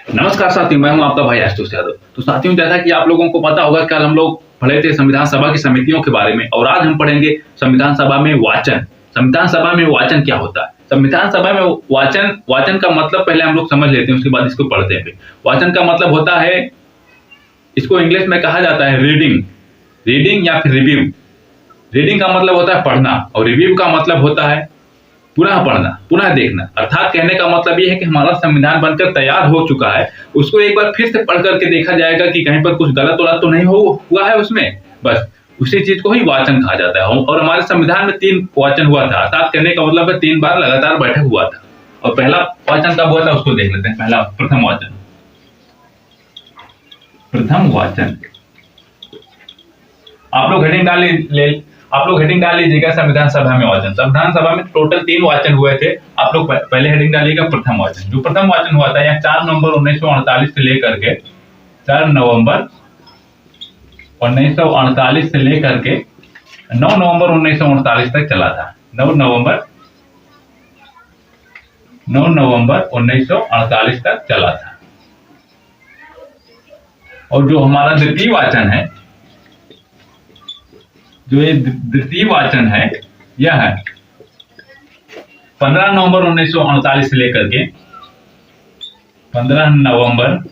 नमस्कार साथियों, मैं हूं आपका भाई आशुतोष यादव। तो साथियों, जैसा कि आप लोगों को पता होगा, कल हम लोग पढ़े थे संविधान सभा की समितियों के बारे में, और आज हम पढ़ेंगे संविधान सभा में वाचन। संविधान सभा में वाचन क्या होता है? संविधान सभा में वाचन का मतलब पहले हम लोग समझ लेते हैं, उसके बाद इसको पढ़ते हैं। वाचन का मतलब होता है, इसको इंग्लिश में कहा जाता है रीडिंग या फिर रिव्यू। रीडिंग का मतलब होता है पढ़ना, और रिव्यू का मतलब होता है पुनः पढ़ना, पुनः देखना। अर्थात कहने का मतलब ये है कि हमारा संविधान बनकर तैयार हो चुका है, उसको एक बार फिर से पढ़ करके देखा जाएगा कि कहीं पर कुछ गलत वलत तो नहीं हुआ है उसमें। बस उसी चीज को ही वाचन कहा जाता है। और हमारे संविधान में 3 वाचन हुआ था, अर्थात कहने का मतलब है 3 बार लगातार बैठक हुआ था। और पहला वाचन कब हुआ था उसको देख लेते हैं। पहला प्रथम वाचन आप लोग हेडिंग डाल लीजिएगा संविधान सभा में वाचन। संविधान सभा में टोटल 3 वाचन हुए थे। आप लोग पहले हेडिंग डालिएगा प्रथम वाचन। जो प्रथम वाचन हुआ था यह 4 नवंबर 1948 से लेकर के 4 नवंबर 1948 से लेकर के 9 नवंबर 1948 तक चला था। 9 नवंबर 1948 तक चला था। और जो हमारा द्वितीय वाचन है, जो ये द्वितीय वाचन है, यह है 15 नवंबर 1948 से लेकर के 15 नवंबर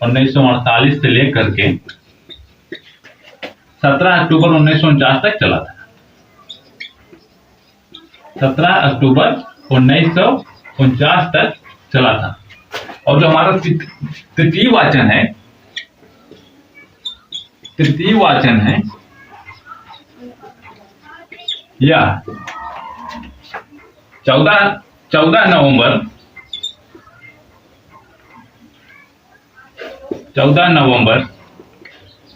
1948 से लेकर के 17 अक्टूबर 1949 तक चला था। 17 अक्टूबर 1949 तक चला था। और जो हमारा तृतीय वाचन है यह 14 नवंबर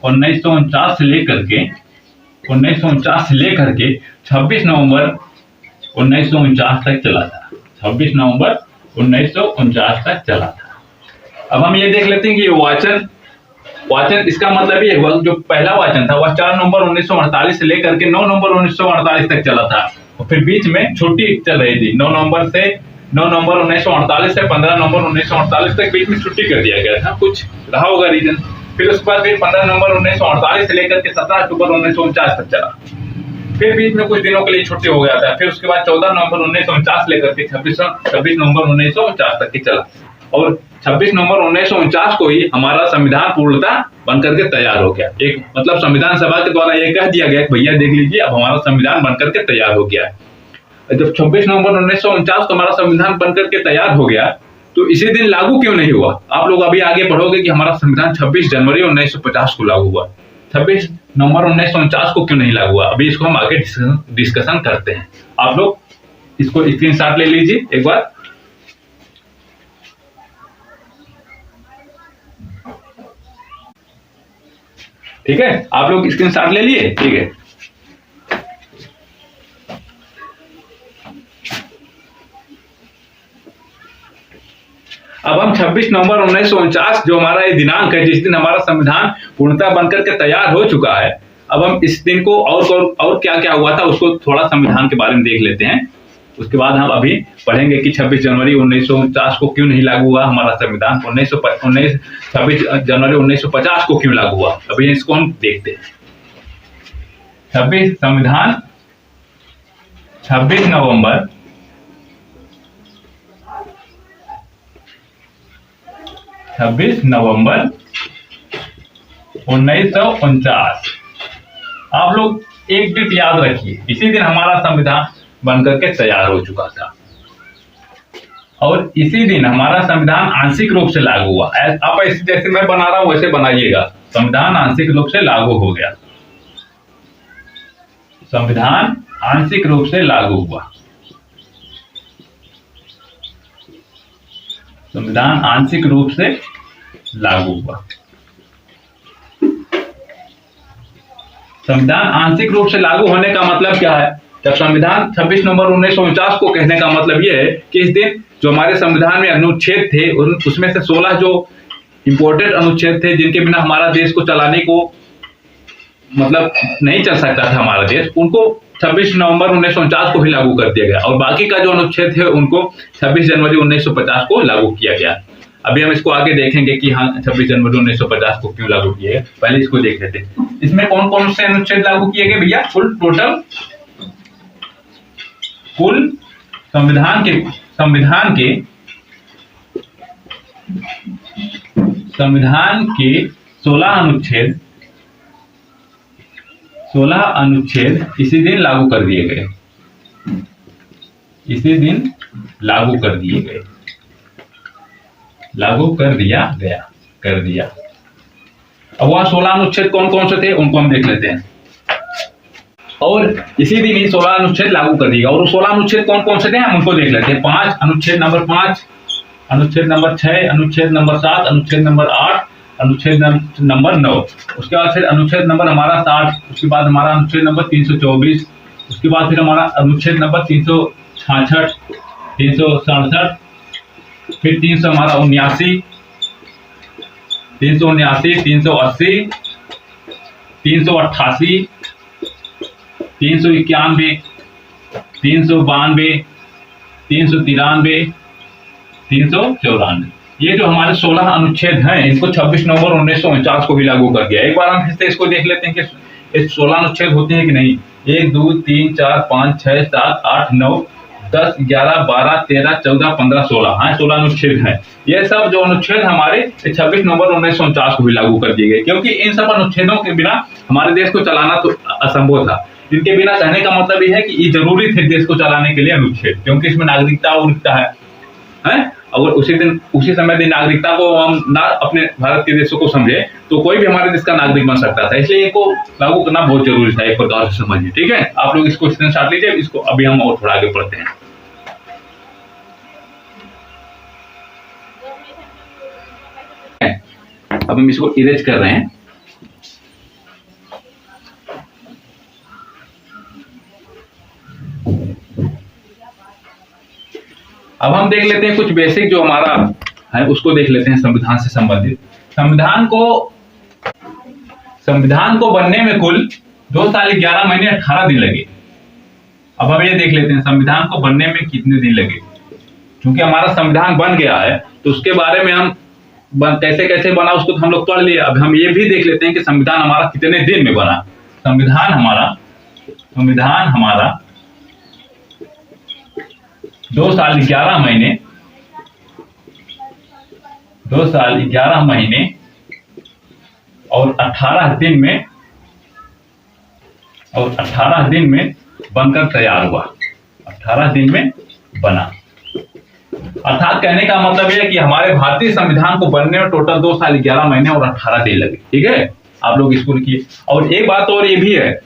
1949 से लेकर के 26 नवंबर 1949 तक चला था। 26 नवंबर 1949 तक चला था। अब हम ये देख लेते हैं कि ये वाचन इसका मतलब ये हुआ, जो पहला वाचन था वह 4 नवंबर 1948 से लेकर के 9 नवंबर 1948 तक चला था। और फिर बीच में छुट्टी चल रही थी। 9 नवंबर 1948 से 15 नवंबर 1948 तक बीच में छुट्टी कर दिया गया था, कुछ रहा होगा रीजन। फिर उसके बाद 15 नवंबर 1948 से लेकर के 17 अक्टूबर 1949 तक चला। फिर बीच में कुछ दिनों के लिए छुट्टी हो गया था। फिर उसके बाद 14 नवंबर 1949 से लेकर के 26 नवंबर 1949 तक ही चला। और 26 नवंबर 1949 को ही हमारा संविधान पूर्णतः बनकर के तैयार हो गया। एक मतलब संविधान सभा के द्वारा ये कह दिया गया कि भैया देख लीजिए, अब हमारा संविधान बनकर के तैयार हो गया है। जब 26 नवंबर 1949 को हमारा संविधान बनकर के तैयार हो गया, तो इसी दिन लागू क्यों नहीं हुआ? आप लोग अभी आगे पढ़ोगे कि हमारा संविधान 26 जनवरी 1950 को लागू हुआ। 26 नवंबर 1949 को क्यों नहीं लागू हुआ? अभी इसको हम आगे डिस्कशन करते हैं। आप लोग इसको स्क्रीनशॉट ले लीजिए एक बार। ठीक है, आप लोग स्क्रीनशॉट ले लिए? ठीक है। अब हम 26 नवंबर 1949 जो हमारा ये दिनांक है, जिस दिन हमारा संविधान पूर्णतः बनकर के तैयार हो चुका है, अब हम इस दिन को और क्या क्या हुआ था उसको थोड़ा संविधान के बारे में देख लेते हैं। उसके बाद हम अभी पढ़ेंगे कि 26 जनवरी 1949 को क्यों नहीं लागू हुआ हमारा संविधान। 26 जनवरी 1950 को क्यों लागू हुआ, अभी इसको हम देखते हैं। 26 नवंबर 1949। आप लोग एक डेट याद रखिए, इसी दिन हमारा संविधान बनकर के तैयार हो चुका था, और इसी दिन हमारा संविधान आंशिक रूप से लागू हुआ। आप ऐसे जैसे मैं बना रहा हूं वैसे बनाइएगा। संविधान आंशिक रूप से लागू हो गया। संविधान आंशिक रूप से लागू हुआ। संविधान आंशिक रूप से लागू हुआ। संविधान आंशिक रूप से लागू होने का मतलब क्या है? जब संविधान 26 नवंबर 1949 को कहने का मतलब यह है कि इस दिन जो हमारे संविधान में अनुच्छेद थे, उसमें से 16 जो इंपोर्टेंट अनुच्छेद थे, जिनके बिना हमारा देश को चलाने को मतलब नहीं चल सकता था हमारा देश, उनको 26 नवंबर 1949 को ही लागू कर दिया गया और बाकी का जो अनुच्छेद है उनको 26 जनवरी 1950 को लागू किया गया। अभी हम इसको आगे देखेंगे कि हाँ 26 जनवरी 1950 को क्यों लागू किए गए, पहले इसको देख लेते हैं। इसमें कौन कौन से अनुच्छेद लागू किए गए भैया? कुल संविधान के 16 अनुच्छेद इसी दिन लागू कर दिए गए। इसी दिन लागू कर दिया। अब वह 16 अनुच्छेद कौन कौन से थे उनको हम देख लेते हैं। और इसी दिन ही 16 अनुच्छेद लागू कर दिया। और 16 अनुच्छेद कौन कौन से थे हम उनको देख लेते हैं। अनुच्छेद नंबर 5, अनुच्छेद नंबर 6, अनुच्छेद नंबर 7, अनुच्छेद नंबर 8, अनुच्छेद नंबर 9। उसके बाद फिर अनुच्छेद नंबर हमारा 60, उसके बाद हमारा अनुच्छेद नंबर 324, उसके बाद फिर हमारा अनुच्छेद नंबर 366, 367, फिर 300 हमारा 79, 379, 380, 388, 391, 392, 393, 394। ये जो हमारे 16 अनुच्छेद हैं इनको 26 नवंबर 1949 को भी लागू कर दिया। एक बार हम फिर से इसको देख लेते हैं कि ये 16 अनुच्छेद होते हैं कि नहीं। 1, 2, 3, 4, 5, 6, 7, 8, 9, 10, 11, 12, 13, 14, 15, 16। हाँ 16 अनुच्छेद हैं। ये सब जो अनुच्छेद हमारे 26 नवंबर 1949 को भी लागू कर दिए गए, क्योंकि इन सब अनुच्छेदों के बिना हमारे देश को चलाना तो असंभव था। इनके बिना कहने का मतलब ये है कि ये जरूरी थे देश को चलाने के लिए अनुच्छेद, क्योंकि इसमें नागरिकता है। और उसी समय यदि नागरिकता को हम ना अपने भारत के देशों को समझे तो कोई भी हमारे देश का नागरिक बन सकता था। इसलिए इनको लागू करना बहुत जरूरी था, एक प्रकार से समझिए। ठीक है, आप लोग इसको स्क्रीनशॉट लीजिए। इसको अभी हम और थोड़ा आगे पढ़ते हैं। अब हम इसको इरेज कर रहे हैं। अब हम देख लेते हैं कुछ बेसिक जो हमारा है उसको देख लेते हैं संविधान से संबंधित। संविधान को बनने में कुल 2 साल 11 महीने 18 दिन लगे। अब हम ये देख लेते हैं संविधान को बनने में कितने दिन लगे। क्योंकि हमारा संविधान बन गया है तो उसके बारे में हम कैसे कैसे बना उसको तो हम लोग पढ़ लिए। अब हम ये भी देख लेते हैं कि संविधान हमारा कितने दिन में बना। संविधान हमारा 2 साल 11 महीने 2 साल 11 महीने और 18 दिन में बनकर तैयार हुआ। 18 दिन में बना। अर्थात कहने का मतलब यह है कि हमारे भारतीय संविधान को बनने में टोटल 2 साल 11 महीने और 18 दिन लगे। ठीक है, आप लोग इसको लिखिए। और एक बात और ये भी है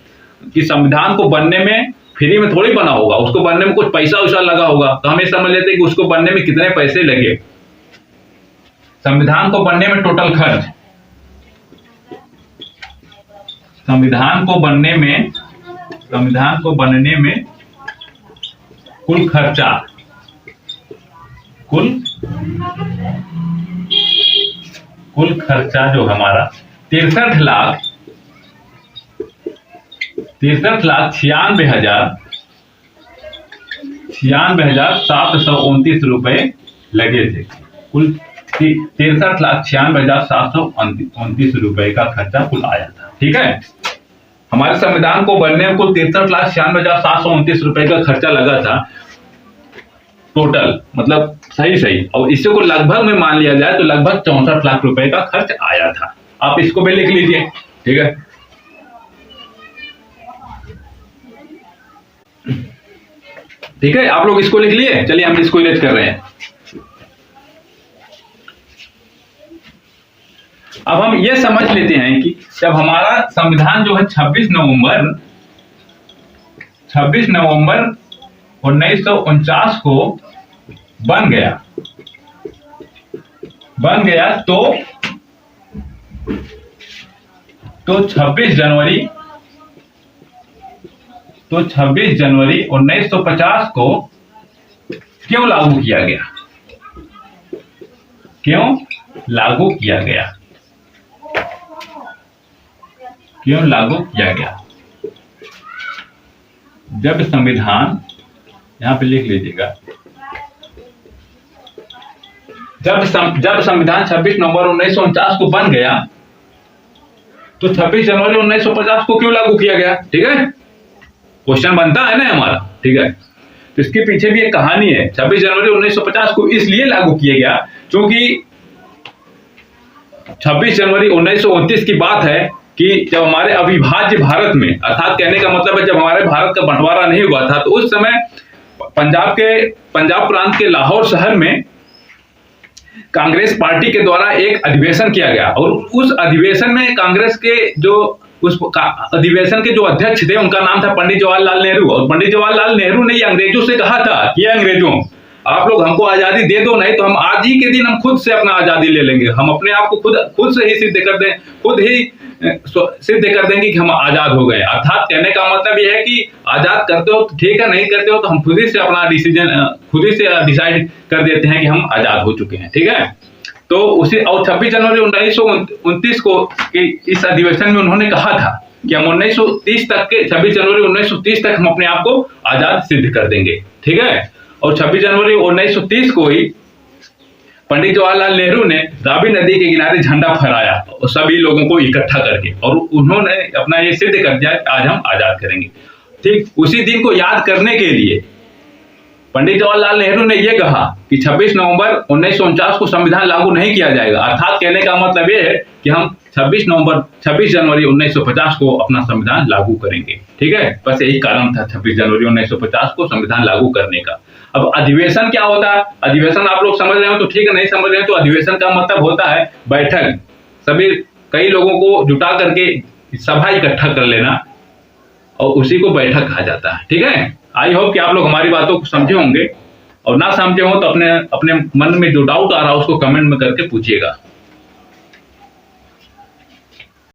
कि संविधान को बनने में फ्री में थोड़ी बना होगा, उसको बनने में कुछ पैसा वैसा लगा होगा। तो हम ये समझ लेते हैं कि उसको बनने में कितने पैसे लगे। संविधान को बनने में टोटल खर्च, संविधान को बनने में कुल खर्चा, कुल खर्चा जो हमारा 63,96,729 रुपए लगे थे। कुल 63,96,729 रुपए का खर्चा कुल आया था। ठीक है, हमारे संविधान को बनने में कुल 63,96,729 रुपए का खर्चा लगा था टोटल, मतलब सही। और इसी को लगभग में मान लिया जाए तो लगभग 64 लाख रुपए का खर्च आया था। आप इसको भी लिख लीजिए। ठीक है, ठीक है, आप लोग इसको लिख लिए। चलिए हम इसको इरेज कर रहे हैं। अब हम ये समझ लेते हैं कि जब हमारा संविधान जो है 26 नवंबर 1949 को बन गया तो 26 जनवरी 1950 को क्यों लागू किया गया? जब संविधान, यहां पे लिख लीजिएगा, जब संविधान 26 नवंबर 1949 को बन गया तो 26 जनवरी 1950 को क्यों लागू किया गया? ठीक है, क्वेश्चन बनता है ना हमारा। ठीक है, तो इसके पीछे भी एक कहानी है। 26 जनवरी 1950 को इसलिए लागू किया गया क्योंकि 26 जनवरी 1929 की बात है कि जब हमारे अविभाज्य भारत में, अर्थात कहने का मतलब है जब हमारे भारत का बंटवारा नहीं हुआ था, तो उस समय पंजाब प्रांत के लाहौर शहर में कांग्रेस पार्टी के द्वारा एक अधिवेशन किया गया और उस अधिवेशन में कांग्रेस के उस अधिवेशन के जो अध्यक्ष थे उनका नाम था पंडित जवाहरलाल नेहरू। और पंडित जवाहरलाल नेहरू ने ये अंग्रेजों से कहा था कि अंग्रेजों, आप लोग हमको आजादी दे दो, नहीं तो हम आज ही के दिन हम खुद से अपना आजादी ले लेंगे, हम अपने आप को खुद से ही सिद्ध कर दें, खुद ही सिद्ध कर देंगे कि हम आजाद हो गए। अर्थात कहने का मतलब यह है कि आजाद करते हो तो ठीक है, नहीं करते हो तो हम खुद ही से अपना खुद ही से डिसाइड कर देते हैं कि हम आजाद हो चुके हैं। ठीक है, तो उसी और 26 जनवरी 1929 को इस अधिवेशन में उन्होंने कहा था कि हम 1930 तक के 26 जनवरी 1930 तक हम अपने आप को आजाद सिद्ध कर देंगे। ठीक है, और 26 जनवरी 1930 को ही पंडित जवाहरलाल नेहरू ने रावी नदी के किनारे झंडा फहराया और सभी लोगों को इकट्ठा करके, और उन्होंने अपना ये सिद्ध कर दिया कि आज हम आजाद करेंगे। ठीक उसी दिन को याद करने के लिए पंडित जवाहरलाल नेहरू ने यह कहा कि 26 नवंबर 1949 को संविधान लागू नहीं किया जाएगा। अर्थात कहने का मतलब यह है कि हम 26 जनवरी 1950 को अपना संविधान लागू करेंगे। ठीक है, बस यही कारण था 26 जनवरी 1950 को संविधान लागू करने का। अब अधिवेशन क्या होता है? अधिवेशन आप लोग समझ रहे हो तो ठीक है, नहीं समझ रहे हो तो अधिवेशन का मतलब होता है बैठक, कई लोगों को जुटा करके सभा इकट्ठा कर लेना और उसी को बैठक कहा जाता है। ठीक है, आई होप कि आप लोग हमारी बातों को समझे होंगे, और ना समझे हो तो अपने मन में जो डाउट आ रहा है उसको कमेंट में करके पूछिएगा।